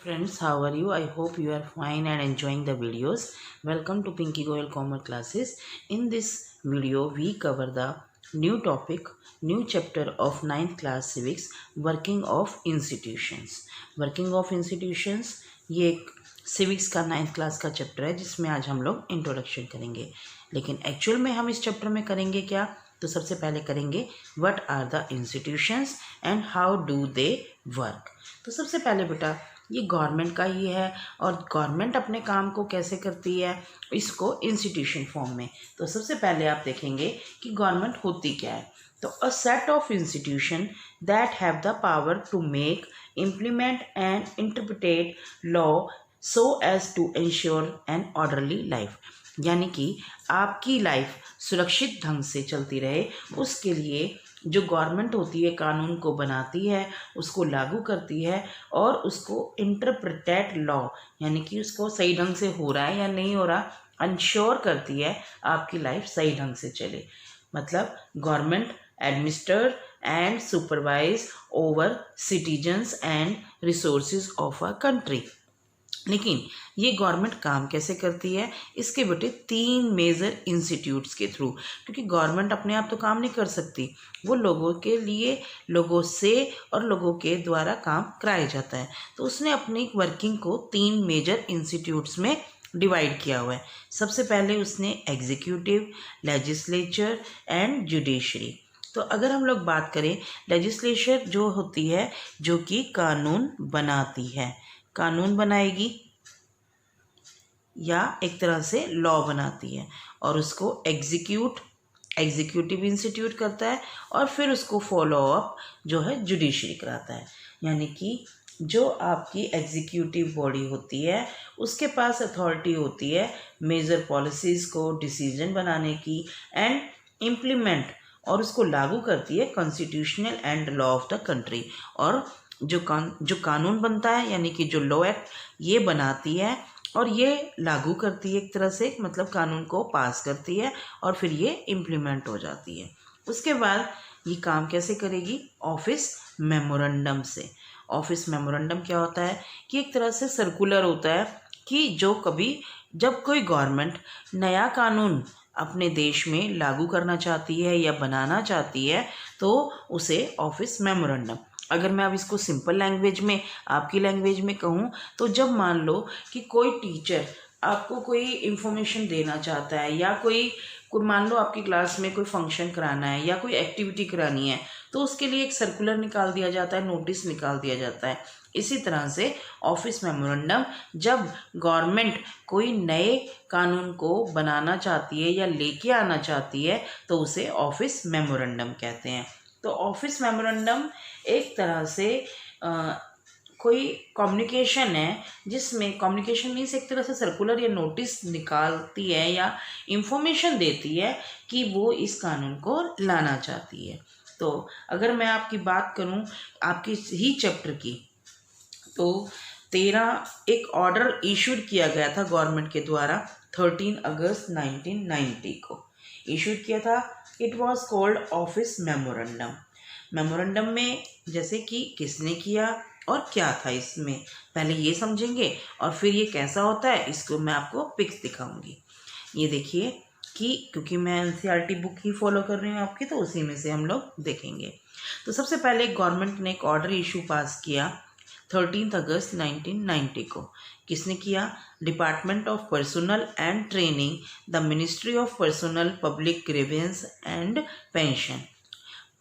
Friends, how are you? I hope you are fine and enjoying the videos. Welcome to Pinky Goyal Commerce classes. In this video, we cover the new topic, new chapter of ninth class civics, working of institutions. Working of institutions ये एक civics का ninth class का chapter है जिसमें आज हम लोग introduction करेंगे. लेकिन एक्चुअल में हम इस चैप्टर में करेंगे क्या? तो सबसे पहले करेंगे what are the institutions and how do they work. तो सबसे पहले बेटा ये गवर्नमेंट का ही है और गवर्नमेंट अपने काम को कैसे करती है इसको इंस्टीट्यूशन फॉर्म में. तो सबसे पहले आप देखेंगे कि गवर्नमेंट होती क्या है. तो a set of institution that have the power to make implement and interpret law so as to ensure an orderly life. यानी कि आपकी लाइफ सुरक्षित ढंग से चलती रहे उसके लिए जो गवर्नमेंट होती है कानून को बनाती है, उसको लागू करती है और उसको इंटरप्रिटेट लॉ यानी कि उसको सही ढंग से हो रहा है या नहीं हो रहा इंश्योर करती है आपकी लाइफ सही ढंग से चले. मतलब government administer and supervise over citizens and resources of a country. लेकिन ये गवर्नमेंट काम कैसे करती है इसके बेटे तीन मेजर इंस्टीट्यूट्स के थ्रू. क्योंकि गवर्नमेंट अपने आप तो काम नहीं कर सकती, वो लोगों के लिए, लोगों से और लोगों के द्वारा काम कराया जाता है. तो उसने अपनी वर्किंग को तीन मेजर इंस्टीट्यूट्स में डिवाइड किया हुआ है. सबसे पहले उसने एग्जीक्यूटिव, लेजिस्लेचर एंड जुडिशरी. तो अगर हम लोग बात करें लेजिस्लेचर जो होती है जो कि कानून बनाती है, कानून बनाएगी या एक तरह से लॉ बनाती है और उसको एग्जीक्यूटिव इंस्टीट्यूट करता है और फिर उसको फॉलो अप जो है जुडिशरी कराता है. यानी कि जो आपकी एग्जीक्यूटिव बॉडी होती है उसके पास अथॉरिटी होती है मेजर पॉलिसीज़ को डिसीजन बनाने की एंड इम्प्लीमेंट और उसको लागू करती है constitutional and law of the country. और जो कानून बनता है यानी कि जो लॉ एक्ट ये बनाती है और ये लागू करती है एक तरह से, मतलब कानून को पास करती है और फिर ये इम्प्लीमेंट हो जाती है. उसके बाद ये काम कैसे करेगी? ऑफिस मेमोरेंडम से. ऑफिस मेमोरेंडम क्या होता है कि एक तरह से सर्कुलर होता है कि जो कभी जब कोई गवर्नमेंट नया कानून अपने देश में लागू करना चाहती है या बनाना चाहती है तो उसे ऑफिस मेमोरेंडम. अगर मैं अब इसको सिंपल लैंग्वेज में, आपकी लैंग्वेज में कहूँ तो जब मान लो कि कोई टीचर आपको कोई इन्फॉर्मेशन देना चाहता है या कोई मान लो आपकी क्लास में कोई फंक्शन कराना है या कोई एक्टिविटी करानी है तो उसके लिए एक सर्कुलर निकाल दिया जाता है, नोटिस निकाल दिया जाता है. इसी तरह से ऑफिस मेमोरेंडम जब गवर्नमेंट कोई नए कानून को बनाना चाहती है या लेके आना चाहती है तो उसे ऑफिस मेमोरेंडम कहते हैं. तो ऑफिस मेमोरेंडम एक तरह से कोई कम्युनिकेशन है जिसमें कम्युनिकेशन मीन्स एक तरह से सर्कुलर या नोटिस निकालती है या इंफॉर्मेशन देती है कि वो इस कानून को लाना चाहती है. तो अगर मैं आपकी बात करूं आपकी ही चैप्टर की तो 13 एक ऑर्डर इशूड किया गया था गवर्नमेंट के द्वारा 13 अगस्त 1990 को इशूड किया था. It was called office memorandum. Memorandum में जैसे कि किसने किया और क्या था इसमें पहले ये समझेंगे और फिर ये कैसा होता है इसको मैं आपको पिक्स दिखाऊंगी. ये देखिए कि क्योंकि मैं एनसीईआरटी बुक ही फॉलो कर रही हूँ आपकी तो उसी में से हम लोग देखेंगे. तो सबसे पहले गवर्नमेंट ने एक ऑर्डर इशू पास किया 13 अगस्त 1990 को. किसने किया? Department of personal and training, the ministry of personnel public grievance and pension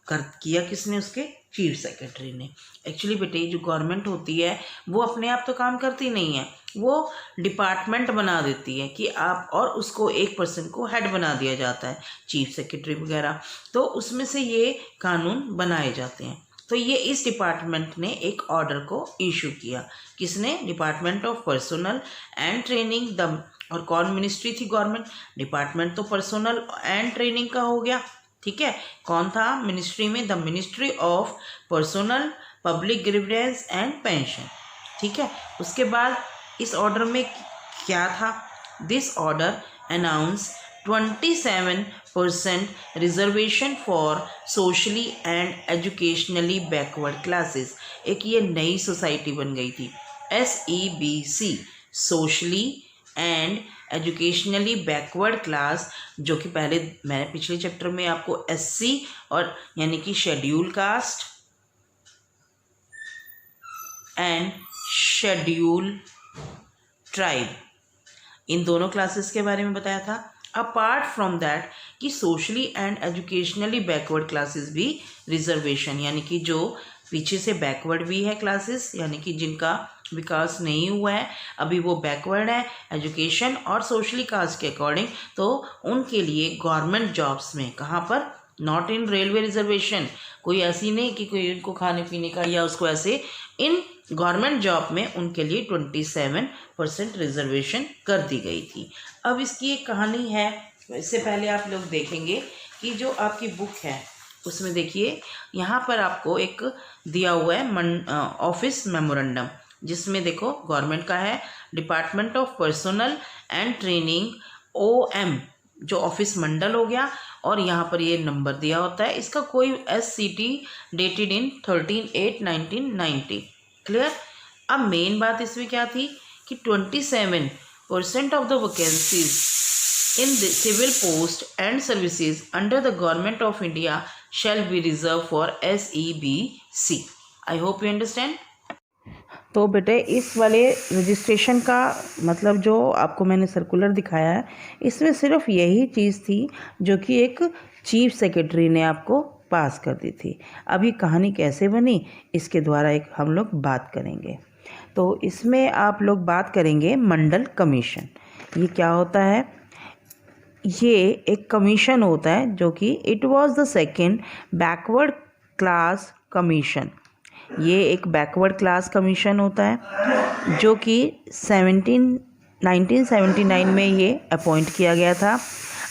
किया. किसने? उसके चीफ सेक्रेटरी ने. एक्चुअली बेटे जो गवर्नमेंट होती है वो अपने आप तो काम करती नहीं है, वो डिपार्टमेंट बना देती है कि आप, और उसको एक पर्सन को हेड बना दिया जाता है चीफ सेक्रेटरी वगैरह. तो उसमें से ये कानून बनाए जाते हैं. तो ये इस डिपार्टमेंट ने एक ऑर्डर को इशू किया. किसने? Department of personal and training the, और कौन मिनिस्ट्री थी? गवर्नमेंट. डिपार्टमेंट तो पर्सनल एंड ट्रेनिंग का हो गया, ठीक है. कौन था मिनिस्ट्री में? The ministry of personnel public grievance and pension, ठीक है. उसके बाद इस ऑर्डर में क्या था? This order announce 27% reservation for socially and educationally backward classes. एक ये नई सोसाइटी बन गई थी SEBC socially and educationally backward class, जो कि पहले मैंने पिछले चैप्टर में आपको SC और यानी कि schedule caste and schedule tribe, इन दोनों क्लासेस के बारे में बताया था। अपार्ट फ्रॉम दैट कि socially and educationally backward classes भी रिजर्वेशन, यानी कि जो पीछे से बैकवर्ड भी है क्लासेस, यानी कि जिनका विकास नहीं हुआ है अभी, वो बैकवर्ड है एजुकेशन और सोशली कास्ट के अकॉर्डिंग, तो उनके लिए गवर्नमेंट जॉब्स में, कहाँ पर, नॉट इन रेलवे रिजर्वेशन, कोई ऐसी नहीं कि कोई उनको खाने पीने का या उसको ऐसे, इन गवर्नमेंट जॉब में उनके लिए 27% रिजर्वेशन कर दी गई थी। अब इसकी एक कहानी है, इससे पहले आप लोग देखेंगे कि जो आपकी बुक है उसमें देखिए यहाँ पर आपको एक दिया हुआ है ऑफिस मेमोरेंडम, जिसमें देखो गवर्नमेंट का है, department of personal and training OM, जो ऑफिस मंडल हो गया, और यहाँ पर ये नंबर दिया होता है, इसका कोई SCT डेटेड इन 13/8/1990। क्लियर। अब मेन बात इसमें क्या थी कि 27% of the vacancies in the civil post and services under the government of India shall be reserve for SEBC। I hope you understand. तो बेटे इस वाले रजिस्ट्रेशन का मतलब जो आपको मैंने सर्कुलर दिखाया है, इसमें सिर्फ यही चीज़ थी जो कि एक चीफ सेक्रेटरी ने आपको पास कर दी थी। अब ये कहानी कैसे बनी इसके द्वारा एक हम लोग बात करेंगे। तो इसमें आप लोग बात करेंगे मंडल कमीशन। ये क्या होता है? ये एक कमीशन होता है जो कि it was the second backward class commission. ये एक बैकवर्ड क्लास कमीशन होता है जो कि 1979 में ये अपॉइंट किया गया था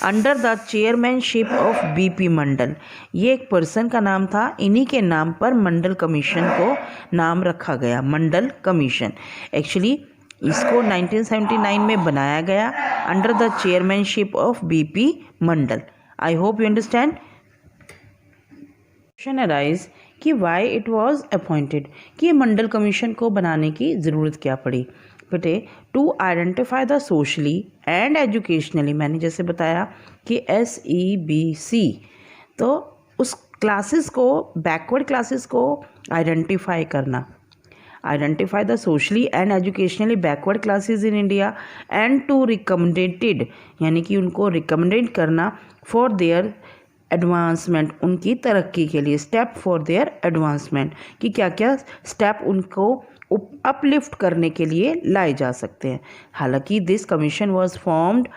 under the chairmanship of BP मंडल। ये एक पर्सन का नाम था, इन्हीं के नाम पर मंडल कमीशन को नाम रखा गया, मंडल कमीशन। एक्चुअली इसको 1979 में बनाया गया under the chairmanship of BP Mandal. I hope you understand. Question arise कि वाई इट वॉज अपॉइंटेड, कि ये मंडल कमीशन को बनाने की ज़रूरत क्या पड़ी। बेटे to identify the socially and educationally, मैंने जैसे बताया कि SEBC, तो उस क्लासेस को, बैकवर्ड क्लासेस को आइडेंटिफाई करना, identify the socially and educationally backward classes in India and to recommended, यानी कि उनको रिकमेंडेड करना फॉर देयर एडवांसमेंट, उनकी तरक्की के लिए, स्टेप फॉर देयर एडवांसमेंट, कि क्या क्या स्टेप उनको अपलिफ्ट करने के लिए लाए जा सकते हैं। हालांकि this commission was formed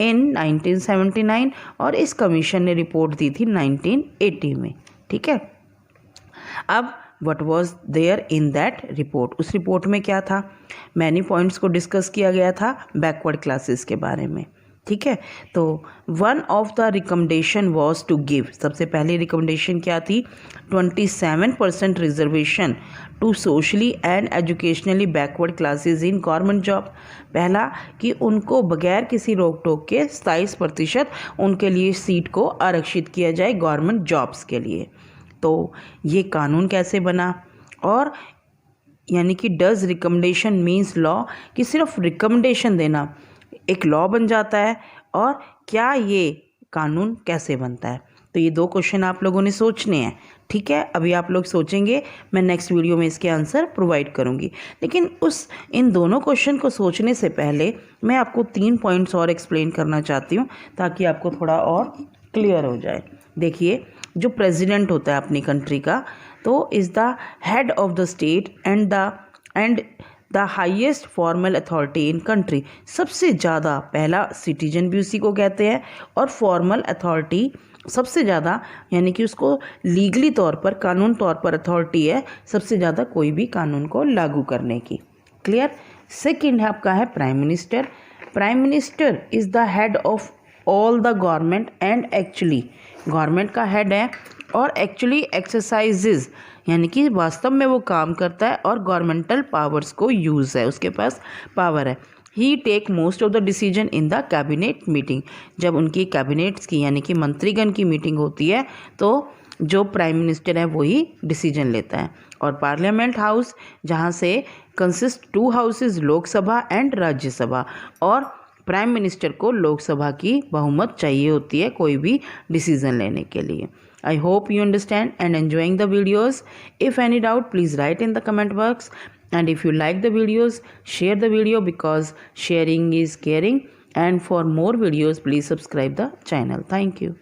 in 1979 और इस कमीशन ने रिपोर्ट दी थी 1980 में। ठीक है। अब what was there in that report, उस रिपोर्ट में क्या था? मैनी पॉइंट्स को डिस्कस किया गया था बैकवर्ड क्लासेस के बारे में। ठीक है। तो one of the recommendation was to give, सबसे पहली रिकमेंडेशन क्या थी? 27% reservation to socially and educationally backward classes in government job. पहला कि उनको बगैर किसी रोक टोक के 27% उनके लिए सीट को आरक्षित किया जाए गवर्नमेंट जॉब्स के लिए। तो ये कानून कैसे बना? और यानी कि डज रिकमेंडेशन मीन्स लॉ, कि सिर्फ रिकमेंडेशन देना एक लॉ बन जाता है, और क्या ये कानून कैसे बनता है? तो ये दो क्वेश्चन आप लोगों ने सोचने हैं। ठीक है, अभी आप लोग सोचेंगे, मैं नेक्स्ट वीडियो में इसके आंसर प्रोवाइड करूँगी। लेकिन इन दोनों क्वेश्चन को सोचने से पहले मैं आपको 3 पॉइंट्स और एक्सप्लेन करना चाहती हूँ ताकि आपको थोड़ा और क्लियर हो जाए। देखिए, जो प्रेसिडेंट होता है अपनी कंट्री का, तो is the head of the state and the highest formal authority in country. सबसे ज़्यादा, पहला सिटीजन भी उसी को कहते हैं, और फॉर्मल अथॉरिटी सबसे ज़्यादा, यानी कि उसको लीगली तौर पर, कानून तौर पर अथॉरिटी है सबसे ज़्यादा कोई भी कानून को लागू करने की। क्लियर। सेकंड है आपका है prime minister. Prime minister is the head of all the government and actually government का हेड है, और एक्चुअली एक्सरसाइजेज, यानी कि वास्तव में वो काम करता है और गवर्नमेंटल पावर्स को यूज़ है, उसके पास पावर है। He take most of the decision in the cabinet meeting. जब उनकी कैबिनेट्स की, यानी कि मंत्रीगण की मीटिंग होती है, तो जो प्राइम मिनिस्टर है वही डिसीजन लेता है। और पार्लियामेंट हाउस जहाँ से consist 2 houses Lok Sabha and Rajya Sabha, और प्राइम मिनिस्टर को लोकसभा की बहुमत चाहिए होती है कोई भी डिसीजन लेने के लिए. I hope you understand and enjoying the videos. If any doubt, please write in the comment box. And if you like the videos, share the video because sharing is caring. And for more videos, please subscribe the channel. Thank you.